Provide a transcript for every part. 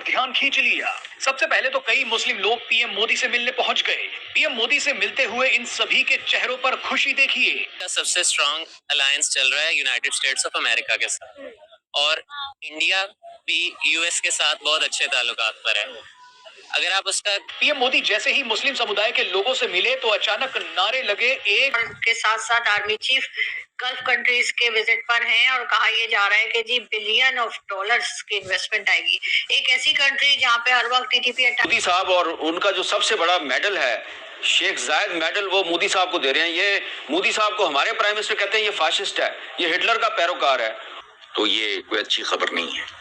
ध्यान खींच लिया। सबसे पहले तो कई मुस्लिम लोग पीएम मोदी से मिलने पहुंच गए। पीएम मोदी से मिलते हुए इन सभी के चेहरों पर खुशी देखिए। सबसे स्ट्रांग अलायंस चल रहा है यूनाइटेड स्टेट्स ऑफ अमेरिका के साथ, और इंडिया भी यूएस के साथ बहुत अच्छे ताल्लुकात पर है। अगर आप उसका पीएम मोदी जैसे ही मुस्लिम समुदाय के लोगों से मिले तो अचानक नारे लगे। एक के साथ साथ आर्मी चीफ गल्फ कंट्रीज के विजिट पर हैं और कहा यह जा रहा है कि जी बिलियन ऑफ डॉलर्स की इन्वेस्टमेंट आएगी। एक ऐसी कंट्री जहां पे हर वक्त टीटीपी मोदी साहब और उनका जो सबसे बड़ा मेडल है शेख जायद मेडल, वो मोदी साहब को दे रहे हैं। ये मोदी साहब को हमारे प्राइम मिनिस्टर कहते हैं ये फाशिस्ट है, ये हिटलर का पैरोकार है। तो ये कोई अच्छी खबर नहीं है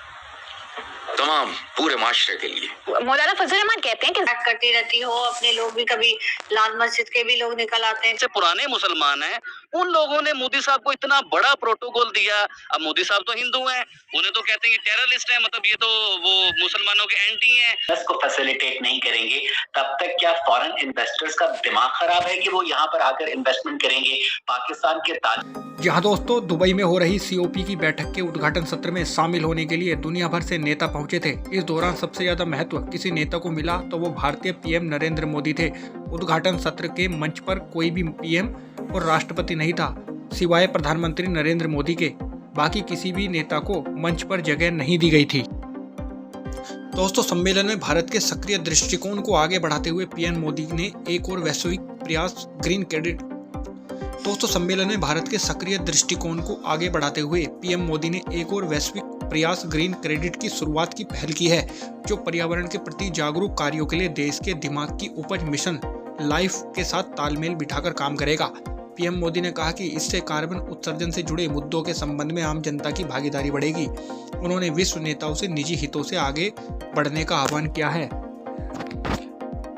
तमाम पूरे माशरे के लिए। मौलाना फजल रहमान कहते हैं कि करती रहती हो, अपने लोग भी कभी लाल मस्जिद के भी लोग निकल आते हैं। पुराने मुसलमान हैं, उन लोगों ने मोदी साहब को इतना बड़ा प्रोटोकॉल दिया। अब मोदी साहब तो हिंदू हैं, उन्हें तो कहते हैं कि टेररिस्ट है, मतलब ये तो वो मुसलमानों के एंटी हैं। को फैसिलिटेट नहीं करेंगे तब तक क्या फॉरेन इन्वेस्टर्स का दिमाग खराब है कि वो यहाँ पर आकर इन्वेस्टमेंट करेंगे? पाकिस्तान के जहाँ दोस्तों दुबई में हो रही सीओपी की बैठक के उद्घाटन सत्र में शामिल होने के लिए दुनिया भर से नेता पहुंचे थे। इस दौरान सबसे ज्यादा महत्व किसी नेता को मिला तो वो भारतीय पीएम नरेंद्र मोदी थे। उद्घाटन सत्र के मंच पर कोई भी पीएम और राष्ट्रपति नहीं था सिवाय प्रधानमंत्री नरेंद्र मोदी के। बाकी किसी भी नेता को मंच पर जगह नहीं दी गई थी। दोस्तों सम्मेलन में भारत के सक्रिय दृष्टिकोण को आगे बढ़ाते हुए पीएम मोदी ने एक और वैश्विक प्रयास ग्रीन क्रेडिट दोस्तों सम्मेलन में भारत के सक्रिय दृष्टिकोण को आगे बढ़ाते हुए पीएम मोदी ने एक और वैश्विक प्रयास ग्रीन क्रेडिट की शुरुआत की पहल की है, जो पर्यावरण के प्रति जागरूक कार्यों के लिए देश के दिमाग की उपज मिशन लाइफ के साथ तालमेल बिठाकर काम करेगा। पीएम मोदी ने कहा कि इससे कार्बन उत्सर्जन से जुड़े मुद्दों के संबंध में आम जनता की भागीदारी बढ़ेगी। उन्होंने विश्व नेताओं से निजी हितों से आगे बढ़ने का आह्वान किया है।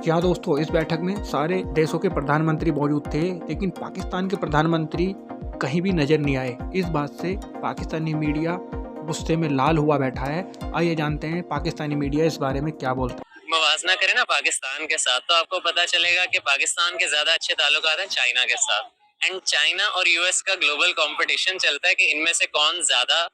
यहाँ दोस्तों इस बैठक में सारे देशों के प्रधानमंत्री मौजूद थे, लेकिन पाकिस्तान के प्रधानमंत्री कहीं भी नजर नहीं आए। इस बात से पाकिस्तानी मीडिया गुस्से में लाल हुआ बैठा है। आइए जानते हैं पाकिस्तानी मीडिया इस बारे में क्या बोलता है। मवाजना करें ना पाकिस्तान के साथ, तो आपको पता चलेगा कि पाकिस्तान के ज्यादा अच्छे ताल्लुकात हैं चाइना के साथ। एंड चाइना और यूएस का ग्लोबल कंपटीशन चलता है कि इनमें से कौन ज्यादा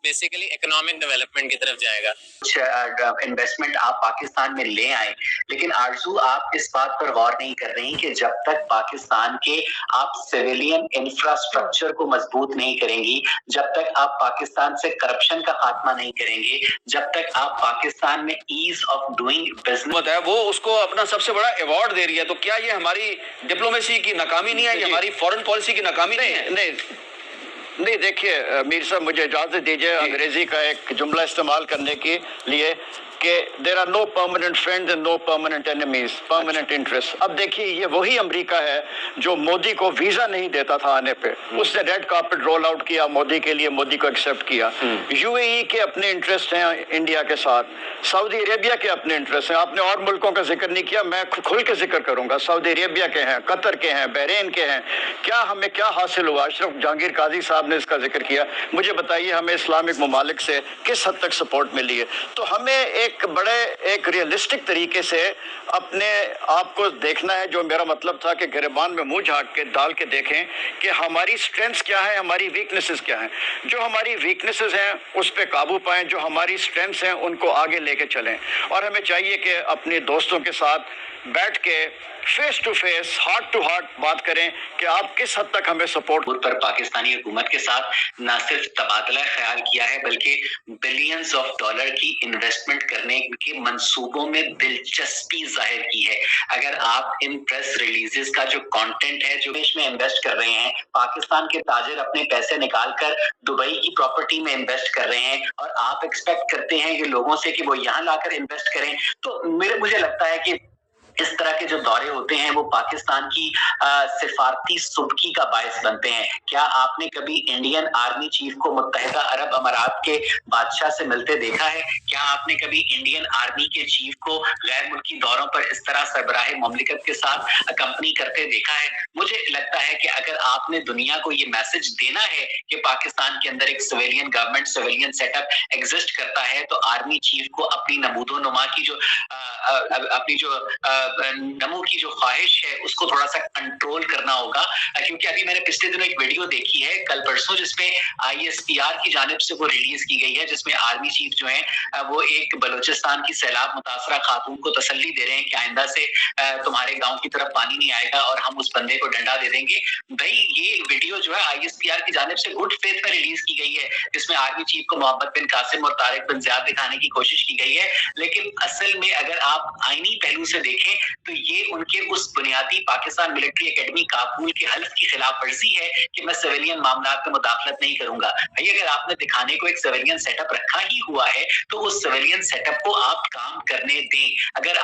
बेसिकली इकोनॉमिक डेवलपमेंट की तरफ जाएगा। कुछ इन्वेस्टमेंट आप पाकिस्तान में ले आए, लेकिन आरजू आप इस बात पर गौर नहीं कर रही कि जब तक पाकिस्तान के आप सिविलियन इंफ्रास्ट्रक्चर को मजबूत नहीं करेंगी, जब तक आप पाकिस्तान से करप्शन का खात्मा नहीं करेंगे, जब तक आप पाकिस्तान में ईज ऑफ डूइंग बिजनेस है वो उसको अपना सबसे बड़ा अवार्ड दे रही है, तो क्या ये हमारी डिप्लोमेसी की नाकामी नहीं है, ये हमारी फॉरेन पॉलिसी की नाकामी नहीं है? नहीं देखिए मीर साहब, मुझे इजाजत दीजिए अंग्रेजी का एक जुमला इस्तेमाल करने के लिए कि there are no permanent friends and no permanent enemies, permanent interest. अब देखिए ये वही अमेरिका है जो मोदी को वीजा नहीं देता था आने पे, उसने रेड कार्पेट रोल आउट किया मोदी के लिए, मोदी को एक्सेप्ट किया। यूएई के अपने इंटरेस्ट हैं इंडिया के साथ, सऊदी अरेबिया के अपने इंटरेस्ट हैं। आपने और मुल्कों का जिक्र नहीं किया, मैं खुल के जिक्र करूंगा। सऊदी अरेबिया के हैं, कतर के हैं, बहरीन के हैं। क्या हमें क्या हासिल हुआ? अशरफ जहांगीर काजी साहब ने इसका जिक्र किया। मुझे बताइए हमें इस्लामिक ममालिक से किस हद तक सपोर्ट मिली है? तो हमें एक रियलिस्टिक तरीके से अपने आप को देखना है। जो मेरा मतलब था कि गिरबान में मुंह झाँक के डाल के देखें कि हमारी स्ट्रेंथ्स क्या है, हमारी वीकनेसेस क्या हैं। जो हमारी वीकनेसेस हैं उस पर काबू पाएं, जो हमारी स्ट्रेंथ्स हैं उनको आगे लेके चलें। और हमें चाहिए कि अपने दोस्तों के साथ बैठ के face to face, heart to heart बात करें कि आप किस हद तक हमें सपोर्ट। पर पाकिस्तानी हुकूमत के साथ न सिर्फ तबादला ख्याल किया है, बल्कि बिलियंस ऑफ डॉलर की इन्वेस्टमेंट करने के मंसूबों में दिलचस्पी जाहिर की है। अगर आप इन प्रेस रिलीजेस का जो कंटेंट है, जो देश में इन्वेस्ट कर रहे हैं, पाकिस्तान के ताजिर अपने पैसे निकाल कर दुबई की प्रॉपर्टी में इन्वेस्ट कर रहे हैं और आप एक्सपेक्ट करते हैं कि लोगों से कि वो यहाँ लाकर इन्वेस्ट करें, तो मुझे लगता है कि इस तरह के जो दौरे होते हैं वो पाकिस्तान की सिफारती सुबकी का बायस बनते हैं। क्या आपने कभी इंडियन आर्मी चीफ को मुत्तहिदा अरब अमारात के बादशाह से मिलते देखा है? क्या आपने कभी इंडियन आर्मी के चीफ को गैर मुल्की दौरों पर इस तरह सरबराह मुमलिकत के साथ कंपनी करते देखा है? मुझे लगता है कि अगर आपने दुनिया को ये मैसेज देना है कि पाकिस्तान के अंदर एक civilian government, civilian setup exist करता है, तो आर्मी चीफ को अपनी नमूदो नुमा की जो अपनी जो नमो की जो ख्वाहिश है उसको थोड़ा सा कंट्रोल करना होगा, क्योंकि अभी मैंने पिछले दिनों एक वीडियो देखी है कल परसों, जिसमें ISPR की जानिब से वो रिलीज की गई है, जिसमें आर्मी चीफ जो है वो एक बलूचिस्तान की सैलाब मुतासरा खातून को तसल्ली दे रहे हैं कि आइंदा से तुम्हारे गांव की तरफ पानी नहीं आएगा और हम उस बंदे को डंडा दे देंगे। भाई ये वीडियो जो है ISPR की जानिब से गुड फेथ में रिलीज की गई है, जिसमें आर्मी चीफ को मोहम्मद बिन कासिम और तारिक बिन ज़ियाद दिखाने की कोशिश की गई है, लेकिन असल में अगर आप आईनी पहलू से देखें तो ये उनके उस बुनियादी पाकिस्तान मिलिट्री एकेडमी काबुल के हल्फ की खिलाफ वर्जी है कि मैं सिविलियन मामलात में मुदाखलत नहीं करूंगा। भाई अगर आपने दिखाने को एक सिविलियन सेटअप रखा ही हुआ है तो उस सिविलियन सेटअप को आप काम करने दें। अगर